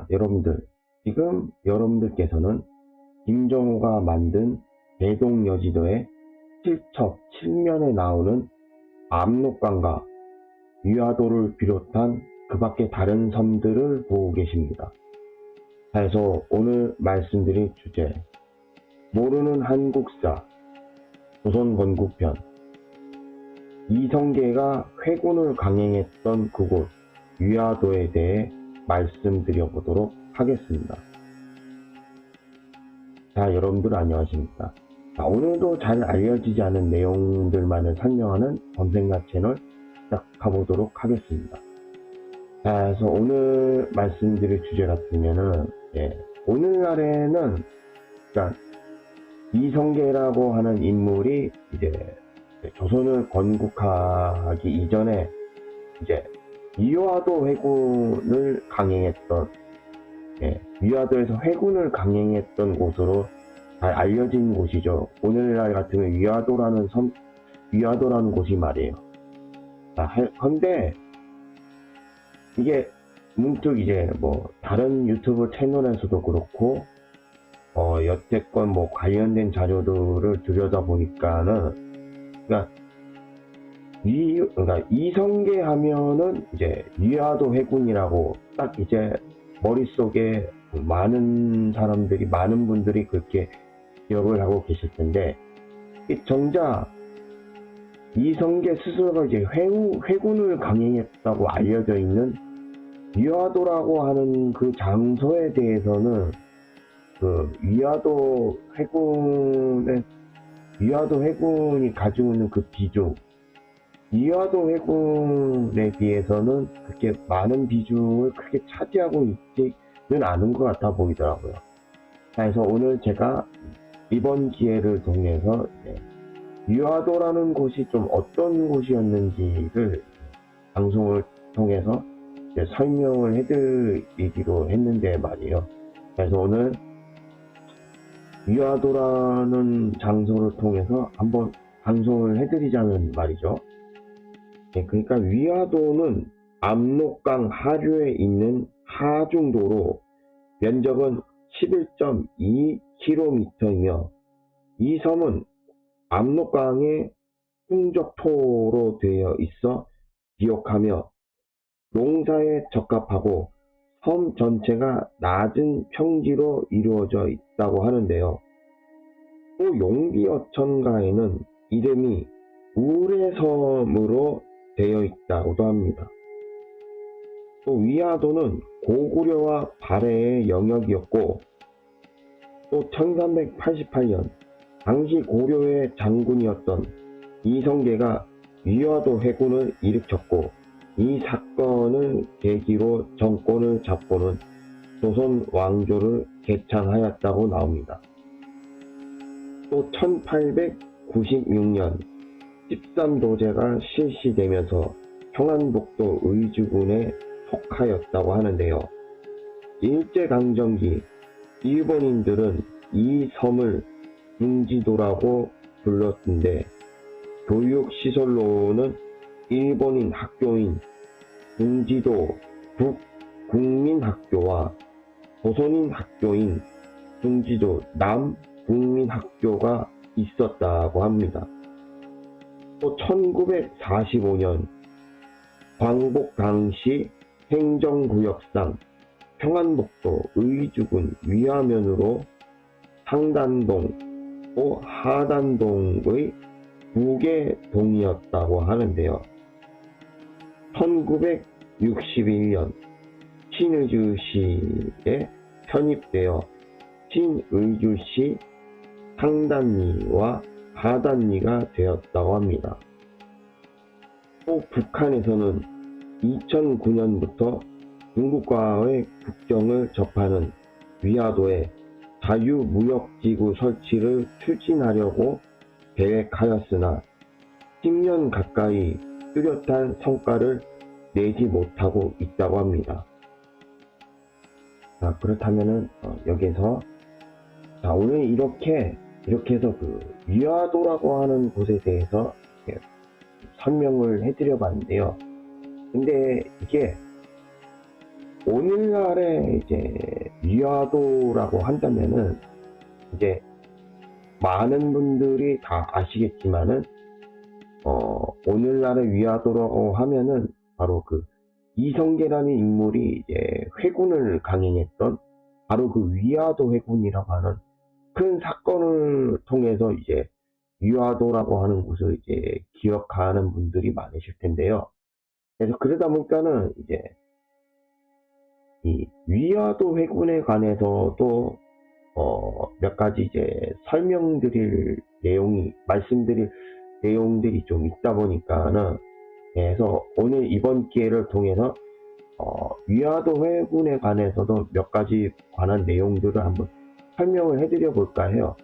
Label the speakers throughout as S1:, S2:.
S1: 여러분들, 지금 여러분들께서는 김정호가 만든 대동여지도의 칠첩 7면에 나오는 압록강과 위화도를 비롯한 그 밖의 다른 섬들을 보고 계십니다. 그래서 오늘 말씀드릴 주제, 모르는 한국사, 조선건국편, 이성계가 회군을 강행했던 그곳 위화도에 대해 말씀드려 보도록 하겠습니다. 여러분들 안녕하십니까? 오늘도 잘 알려지지 않은 내용들만을 설명하는 범생가 채널 시작해보도록 하겠습니다. 그래서 오늘 말씀드릴 주제 같으면은, 오늘날에는, 이성계라고 하는 인물이 이제 조선을 건국하기 이전에 이제 위화도 회군을 강행했던, 위화도에서 회군을 강행했던 곳으로 잘 알려진 곳이죠. 오늘날 같으면 위화도라는 곳이 말이에요. 근데 이게 문득 이제 다른 유튜브 채널에서도 그렇고 여태껏 관련된 자료들을 들여다보니까는, 그러니까 이성계 하면은 이제 위화도 회군이라고 딱 이제 머릿속에 많은 분들이 그렇게 기억을 하고 계실 텐데, 정작 이성계 스스로가 이제 회군을 강행했다고 알려져 있는 위화도라고 하는 그 장소에 대해서는 그 위화도 회군이 가지고 있는 그 비중, 위화도 회군에 비해서는 그렇게 많은 비중을 크게 차지하고 있지는 않은 것 같아 보이더라고요. 그래서 오늘 제가 이번 기회를 통해서 위화도라는 곳이 좀 어떤 곳이었는지를 방송을 통해서 설명을 해드리기로 했는데 말이에요. 그래서 오늘 위화도라는 장소를 통해서 한번 방송을 해드리자는 말이죠. 그러니까 위화도는 압록강 하류에 있는 하중도로 면적은 11.2km이며 이 섬은 압록강의 풍적토로 되어 있어 비옥하며 농사에 적합하고 섬 전체가 낮은 평지로 이루어져 있다고 하는데요. 또 용비어천가에는 이름이 우레섬으로 되어 있다고도 합니다. 또 위화도는 고구려와 발해의 영역이었고, 또 1388년 당시 고려의 장군이었던 이성계가 위화도 회군을 일으켰고, 이 사건을 계기로 정권을 잡고는 조선 왕조를 개창하였다고 나옵니다. 또 1896년 13도제가 실시되면서 평안북도 의주군에 속하였다고 하는데요. 일제강점기 일본인들은 이 섬을 중지도라고 불렀는데, 교육시설로는 일본인 학교인 중지도 북국민학교와 조선인 학교인 중지도 남국민학교가 있었다고 합니다. 또 1945년 광복 당시 행정구역상 평안북도 의주군 위화면으로 상단동 또 하단동의 두 개 동이었다고 하는데요. 1961년 신의주시에 편입되어 신의주시 상단리와 하단리가 되었다고 합니다. 또 북한에서는 2009년부터 중국과의 국경을 접하는 위화도에 자유무역지구 설치를 추진하려고 계획하였으나 10년 가까이 뚜렷한 성과를 내지 못하고 있다고 합니다. 그렇다면은 여기서 오늘 이렇게 해서 그 위화도라고 하는 곳에 대해서 설명을 해드려 봤는데요. 근데 이게 오늘날의 이제 위화도라고 한다면은 이제 많은 분들이 다 아시겠지만은 오늘날의 위화도라고 하면은 바로 그 이성계라는 인물이 이제 회군을 강행했던 바로 그 위화도 회군이라고 하는 큰 사건을 통해서 이제 위화도라고 하는 곳을 이제 기억하는 분들이 많으실 텐데요. 그래서 그러다 보니까는 이제 이 위화도 회군에 관해서도 몇 가지 이제 말씀드릴 내용들이 좀 있다 보니까는, 그래서 오늘 이번 기회를 통해서 위화도 회군에 관해서도 몇 가지 관한 내용들을 한번 설명을 해드려 볼까 해요.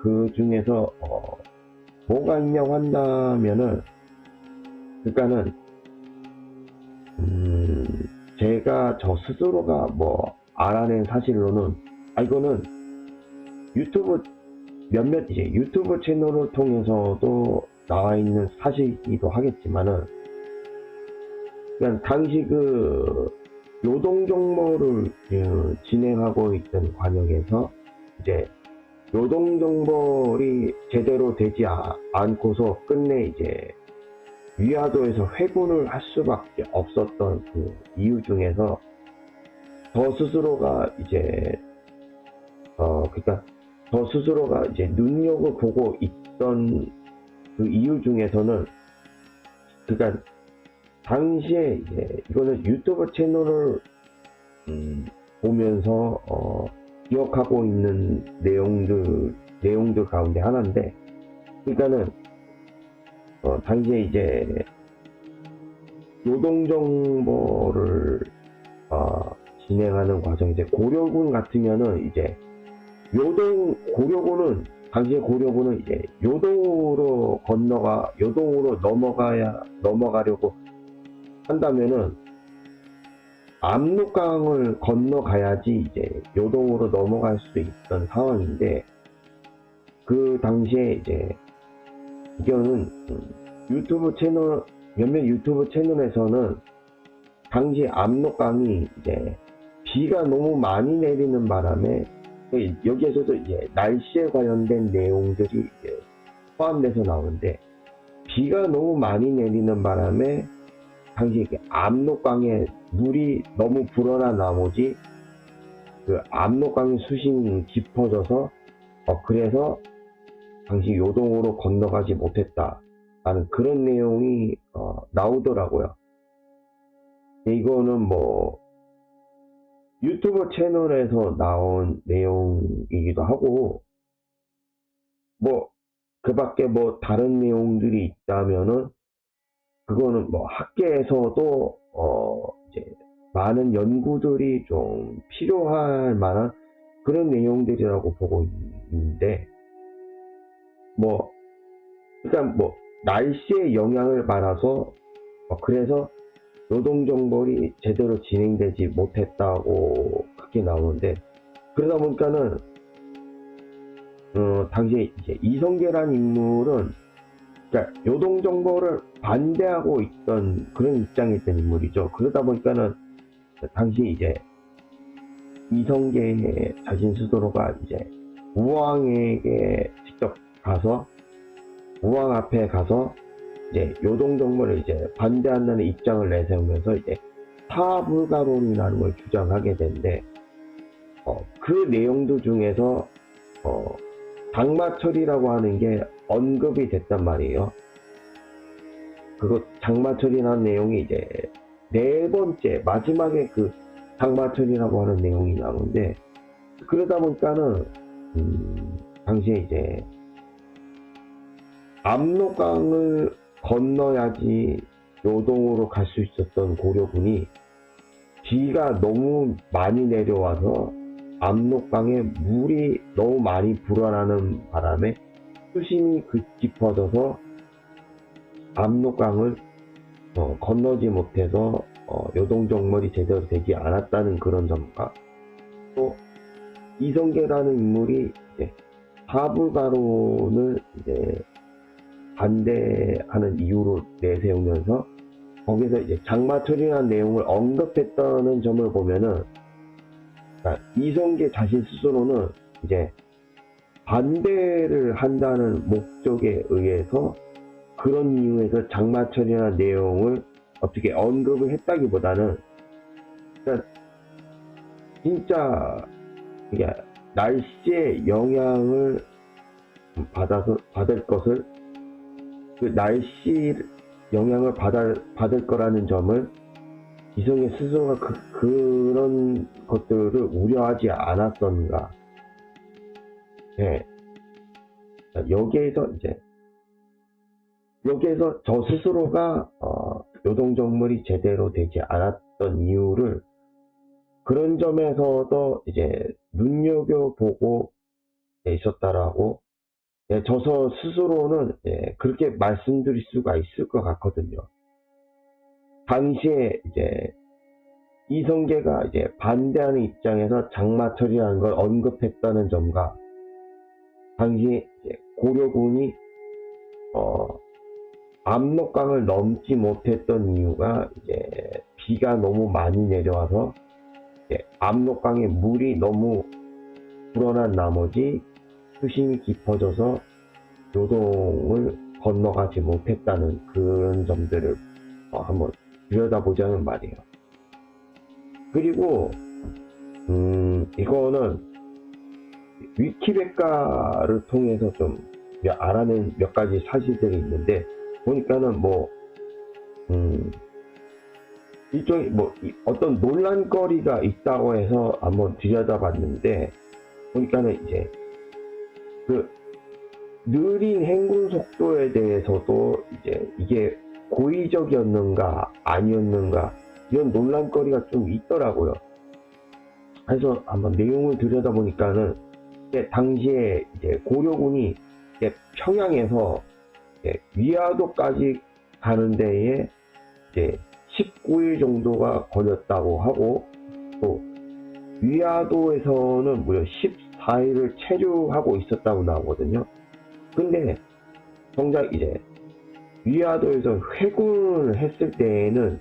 S1: 그 중에서 뭐가 있냐고 한다면은, 그러니까는 제가 저 스스로가 뭐 알아낸 사실로는, 이거는 몇몇 이제 유튜브 채널을 통해서도 나와 있는 사실이기도 하겠지만은, 그냥 당시 그 노동정보를 진행하고 있던 관역에서 이제 노동정벌이 제대로 되지 않고서 끝내 이제 위화도에서 회군을 할 수밖에 없었던 그 이유 중에서 저 스스로가 이제 그러니까 저 스스로가 이제 눈여겨 보고 있던 그 이유 중에서는, 그러니까 당시에 이제 이거는 유튜브 채널을 보면서 기억하고 있는 내용들 가운데 하나인데, 그러니까는 당시에 이제 노동정보를 진행하는 과정, 이제 고려군 같으면은 이제 당시에 고려군은 이제 요동으로 넘어가려고 한다면은 압록강을 건너가야지 이제 요동으로 넘어갈 수 있던 상황인데, 그 당시에 이제 이거는 몇몇 유튜브 채널에서는 당시 압록강이 이제 비가 너무 많이 내리는 바람에, 여기에서도 이제 날씨에 관련된 내용들이 이제 포함돼서 나오는데, 비가 너무 많이 내리는 바람에 당시 압록강에 물이 너무 불어난 나머지 그 압록강의 수심이 깊어져서 그래서 당시 요동으로 건너가지 못했다라는 그런 내용이 나오더라고요. 이거는 뭐 유튜브 채널에서 나온 내용이기도 하고, 뭐 그 밖에 뭐 다른 내용들이 있다면은 그거는 뭐 학계에서도 이제 많은 연구들이 좀 필요할 만한 그런 내용들이라고 보고 있는데, 뭐 일단 뭐 날씨의 영향을 받아서 그래서 노동정벌이 제대로 진행되지 못했다고 그렇게 나오는데, 그러다 보니까는 당시에 이제 이성계라는 인물은, 그러니까 노동정벌을 반대하고 있던 그런 입장이었던 인물이죠. 그러다 보니까는 당시 이제 이성계 자신 스스로가 이제 우왕에게 직접 가서, 우왕 앞에 가서 이제 노동정벌을 이제 반대한다는 입장을 내세우면서 이제 사불가론이라는 걸 주장하게 되는데, 그 내용들 중에서 장마철이라고 하는 게 언급이 됐단 말이에요. 그거 장마철이라는 내용이 이제 네 번째 마지막에 그 장마철이라고 하는 내용이 나오는데, 그러다 보니까는 당시에 이제 압록강을 건너야지 요동으로 갈 수 있었던 고려군이 비가 너무 많이 내려와서 압록강에 물이 너무 많이 불어나는 바람에 수심이 깊어져서 압록강을 건너지 못해서 요동정벌이 제대로 되지 않았다는 그런 점과, 또 이성계라는 인물이 이제 사불가론을 이제 반대하는 이유로 내세우면서 거기서 이제 장마철이라는 내용을 언급했다는 점을 보면은, 그러니까 이성계 자신 스스로는 이제 반대를 한다는 목적에 의해서 그런 이유에서 장마철이라는 내용을 어떻게 언급을 했다기보다는, 그러니까 진짜 이게 날씨의 영향을 받을 것을, 그 날씨 영향을 받을 거라는 점을 이성의 스스로가 그런 것들을 우려하지 않았던가. 예. 여기에서 저 스스로가 요동정물이 제대로 되지 않았던 이유를 그런 점에서도 이제 눈여겨보고 있었다라고, 저서 스스로는 그렇게 말씀드릴 수가 있을 것 같거든요. 당시에 이제 이성계가 이제 반대하는 입장에서 장마철이라는 걸 언급했다는 점과, 당시 고려군이 압록강을 넘지 못했던 이유가 이제 비가 너무 많이 내려와서 압록강의 물이 너무 불어난 나머지 수심이 깊어져서 요동을 건너가지 못했다는 그런 점들을 한번 들여다보자는 말이에요. 그리고 이거는 위키백과를 통해서 좀 알아낸 몇 가지 사실들이 있는데, 보니까는 일종의 어떤 논란거리가 있다고 해서 한번 들여다봤는데, 보니까는 이제 그 느린 행군 속도에 대해서도 이제 이게 고의적이었는가 아니었는가 이런 논란거리가 좀 있더라고요. 그래서 한번 내용을 들여다보니까는 당시에 이제 고려군이 평양에서 위화도까지 가는 데에 이제 19일 정도가 걸렸다고 하고, 또 위화도에서는 무려 14일을 체류하고 있었다고 나오거든요. 근데 정작 이제 위화도에서 회군을 했을 때에는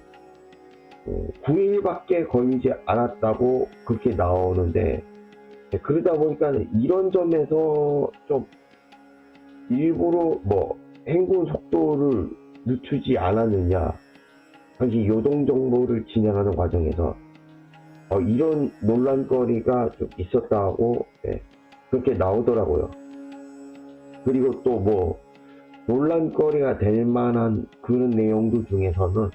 S1: 9일밖에 걸리지 않았다고 그렇게 나오는데, 그러다 보니까 이런 점에서 좀 일부러 행군 속도를 늦추지 않았느냐, 당시 요동 정보를 진행하는 과정에서 이런 논란거리가 좀 있었다고 그렇게 나오더라고요. 그리고 또 논란거리가 될 만한 그런 내용들 중에서는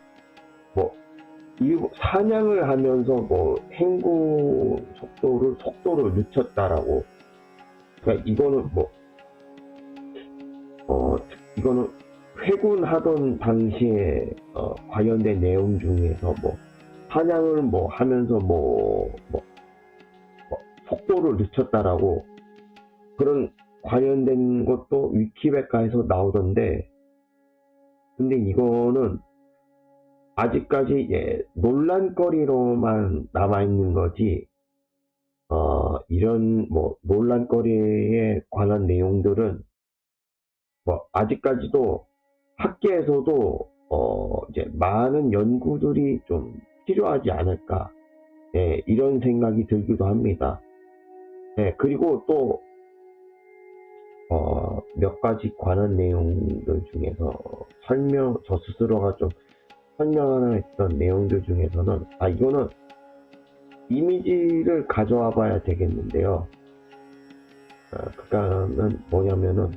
S1: 일부 사냥을 하면서 행군 속도를 늦췄다라고. 그러니까 이거는 회군하던 당시에 관련된 내용 중에서 사냥을 하면서 속도를 늦췄다라고, 그런 관련된 것도 위키백과에서 나오던데, 근데 이거는 아직까지 논란거리로만 남아있는 거지, 이런 논란거리에 관한 내용들은 아직까지도 학계에서도 이제 많은 연구들이 좀 필요하지 않을까, 이런 생각이 들기도 합니다. 그리고 또 몇 가지 관한 내용들 중에서 저 스스로가 좀 설명하려 했던 내용들 중에서는, 이거는 이미지를 가져와 봐야 되겠는데요. 그거는 뭐냐면은,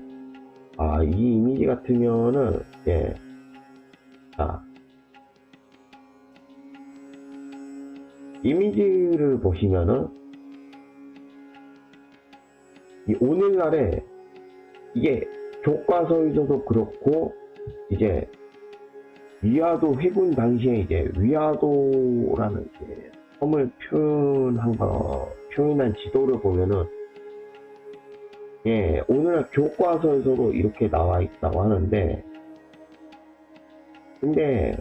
S1: 이 이미지 같으면은, 이미지를 보시면은, 오늘날에 이게 교과서에서도 그렇고, 이제 위화도 회군 당시에 이제 위화도라는 섬을 표현한 지도를 보면은, 오늘날 교과서에서도 이렇게 나와 있다고 하는데, 근데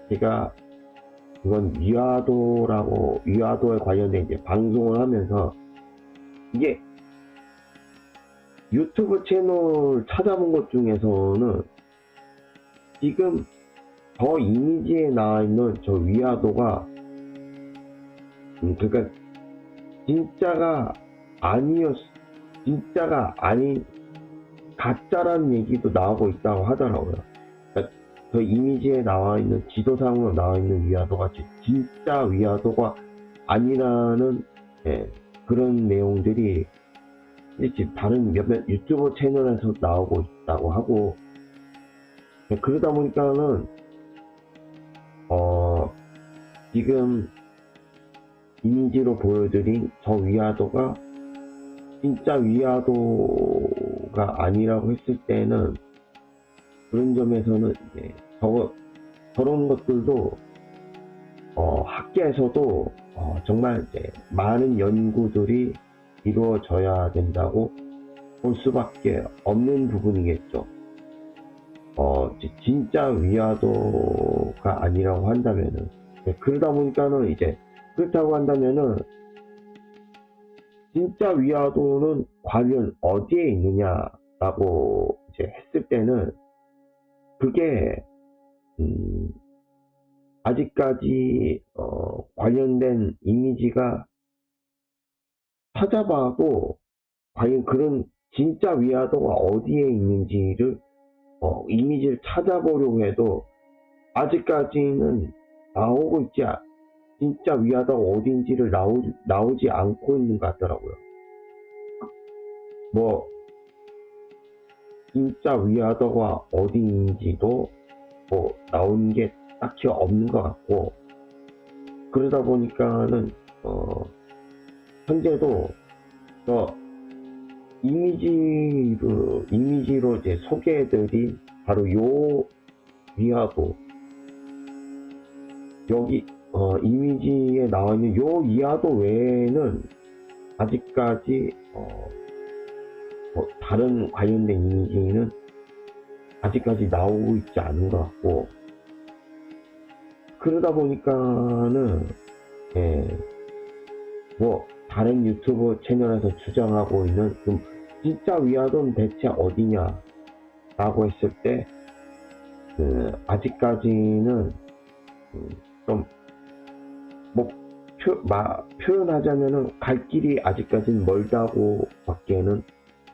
S1: 제가 이건 위화도에 관련된 이제 방송을 하면서, 이게 유튜브 채널 찾아본 것 중에서는 지금 저 이미지에 나와 있는 저 위화도가, 그러니까 진짜가 진짜가 아닌 가짜라는 얘기도 나오고 있다고 하더라고요. 그러니까 저 이미지에 나와 있는, 지도상으로 나와 있는 위화도가 진짜 위화도가 아니라는, 예, 그런 내용들이 지금 다른 몇몇 유튜브 채널에서 나오고 있다고 하고, 예, 그러다 보니까는 지금 이미지로 보여드린 저 위화도가 진짜 위화도가 아니라고 했을 때는, 그런 점에서는 이제 저런 것들도 학계에서도 정말 이제 많은 연구들이 이루어져야 된다고 볼 수밖에 없는 부분이겠죠. 진짜 위화도가 아니라고 한다면은, 그러다 보니까는 이제 그렇다고 한다면은 진짜 위화도는 과연 어디에 있느냐라고 이제 했을 때는, 그게 아직까지 관련된 이미지가 찾아봐도 과연 그런 진짜 위화도가 어디에 있는지를 이미지를 찾아보려고 해도 아직까지는 나오고 있지 진짜 위화도가 어딘지를 나오지 않고 있는 것 같더라고요. 뭐 진짜 위화도가 어디인지도 뭐 나오는 게 딱히 없는 것 같고, 그러다 보니까는 현재도 이미지로 이제 소개해드린 바로 요 위화도, 여기 이미지에 나와 있는 요 위화도 외에는 아직까지 뭐 다른 관련된 이미지는 아직까지 나오고 있지 않은 것 같고, 그러다 보니까는, 예, 뭐 다른 유튜브 채널에서 주장하고 있는 좀 진짜 위화도는 대체 어디냐 라고 했을 때, 아직까지는 좀 뭐 표현하자면은 갈 길이 아직까지는 멀다고 밖에는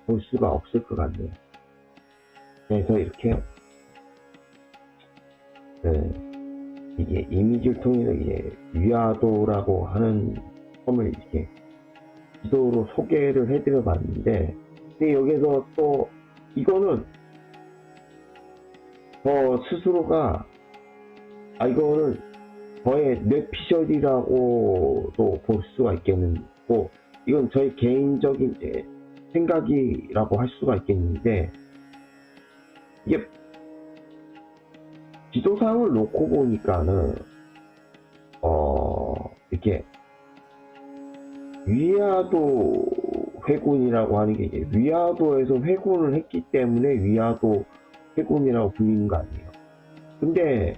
S1: 볼 수가 없을 것 같네요. 그래서 이렇게 이게 이미지를 통해서 이제 위화도라고 하는 점을 이렇게 지도로 소개를 해드려 봤는데, 근데 여기서 또 이거는 저 스스로가 이거는 저의 뇌피셜이라고도 볼 수가 있겠고, 이건 저의 개인적인 이제 생각이라고 할 수가 있겠는데, 이게 지도상을 놓고 보니까는 이렇게 위화도 회군이라고 하는 게 이제 위화도에서 회군을 했기 때문에 위화도 회군이라고 불리는 거 아니에요. 근데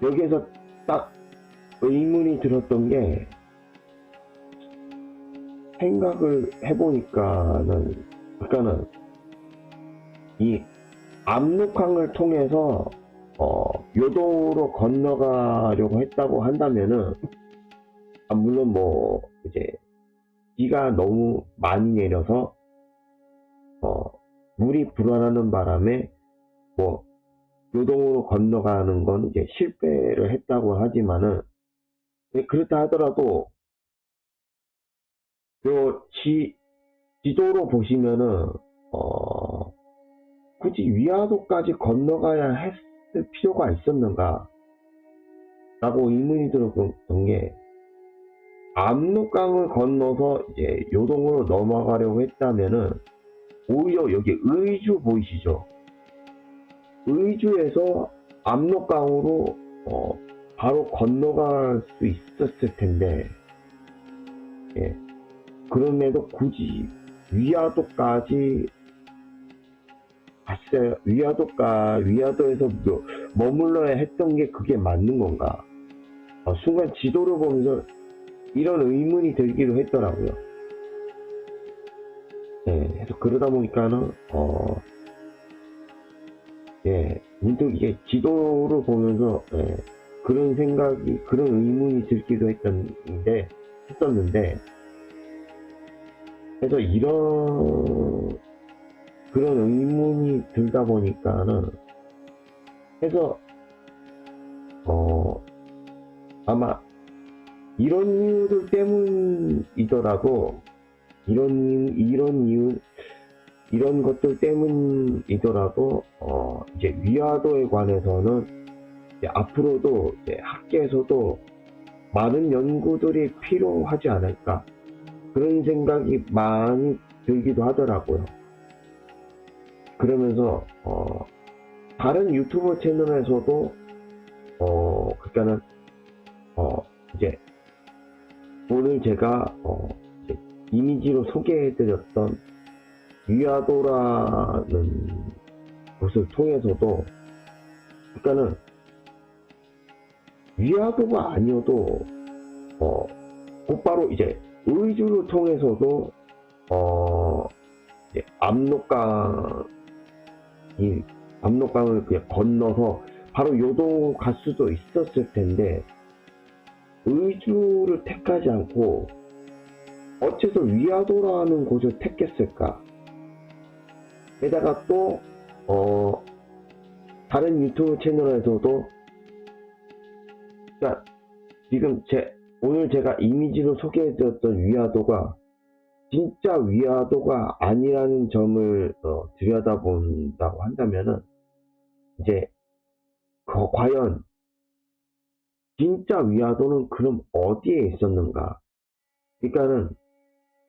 S1: 여기에서 딱 의문이 들었던 게, 생각을 해보니까는, 그러니까는 이 압록강을 통해서 요도로 건너가려고 했다고 한다면은, 물론 뭐 이제 비가 너무 많이 내려서 물이 불어나는 바람에 뭐 요동으로 건너가는 건 이제 실패를 했다고 하지만은, 그렇다 하더라도 요 지도로 보시면은 굳이 위화도까지 건너가야 했을 필요가 있었는가 라고 의문이 들었던 게, 압록강을 건너서 이제 요동으로 넘어가려고 했다면은 오히려 여기 의주 보이시죠? 의주에서 압록강으로 바로 건너갈 수 있었을 텐데, 예, 그럼에도 굳이 위화도까지 갔어요. 위화도에서 머물러야 했던 게 그게 맞는 건가? 순간 지도를 보면서 이런 의문이 들기도 했더라고요. 그래서 그러다 보니까는 예, 문득 이게 지도를 보면서 그런 생각이, 그런 의문이 들기도 했었는데, 그래서 그런 의문이 들다 보니까는, 해서, 아마 이런 이유들 때문이더라도, 이런 것들 때문이더라도, 이제 위화도에 관해서는 이제 앞으로도 이제 학계에서도 많은 연구들이 필요하지 않을까. 그런 생각이 많이 들기도 하더라고요. 그러면서, 다른 유튜버 채널에서도, 그러니까는, 이제, 오늘 제가, 이제 이미지로 소개해드렸던 위화도라는 곳을 통해서도, 그러니까는, 위화도가 아니어도, 곧바로 이제, 의주를 통해서도, 이제 압록강을 그냥 건너서 바로 요동 갈 수도 있었을 텐데, 의주를 택하지 않고 어째서 위화도라는 곳을 택했을까? 게다가 또 다른 유튜브 채널에서도, 그러니까 지금 오늘 제가 이미지로 소개해드렸던 위화도가 진짜 위화도가 아니라는 점을 들여다본다고 한다면은, 이제 과연 진짜 위화도는 그럼 어디에 있었는가? 그러니까는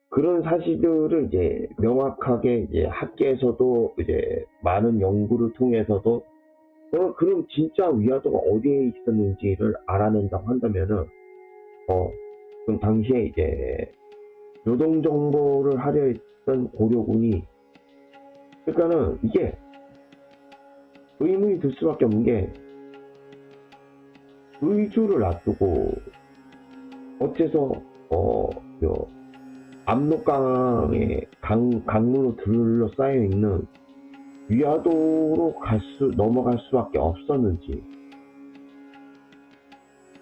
S1: 그런 사실들을 이제 명확하게 이제 학계에서도 이제 많은 연구를 통해서도 그럼 진짜 위화도가 어디에 있었는지를 알아낸다고 한다면은, 그럼 당시에 이제 요동 정보를 하려 했던 고려군이, 그러니까는 이게 의문이 들 수밖에 없는 게, 의주를 놔두고 어째서 요 압록강의 강물로 둘러싸여 있는 위화도로 넘어갈 수밖에 없었는지.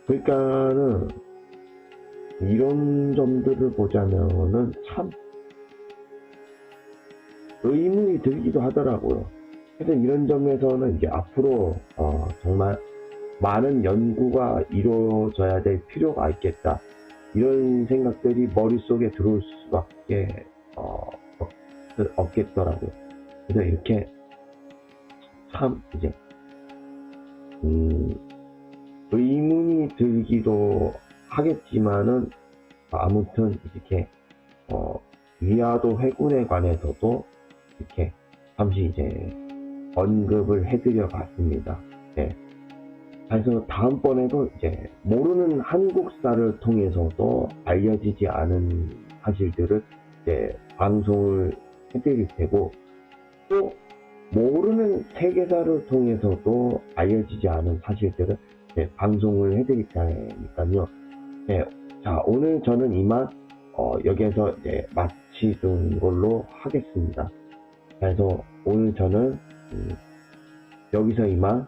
S1: 그러니까는 이런 점들을 보자면은 참 의문이 들기도 하더라고요. 그래서 이런 점에서는 이제 앞으로 정말 많은 연구가 이루어져야 될 필요가 있겠다. 이런 생각들이 머릿속에 들어올 수밖에 없겠더라고요. 그래서 이렇게 참 이제 의문이 들기도 하겠지만은, 아무튼 이렇게 위화도 회군에 관해서도 이렇게 잠시 이제 언급을 해드려 봤습니다. 네. 그래서 다음번에도 이제 모르는 한국사를 통해서도 알려지지 않은 사실들을 이제 방송을 해드릴 테고, 또 모르는 세계사를 통해서도 알려지지 않은 사실들을 방송을 해드릴 테니까요. 네, 자, 오늘 저는 이만 여기에서 이제 마치는 걸로 하겠습니다. 그래서 오늘 저는 여기서 이만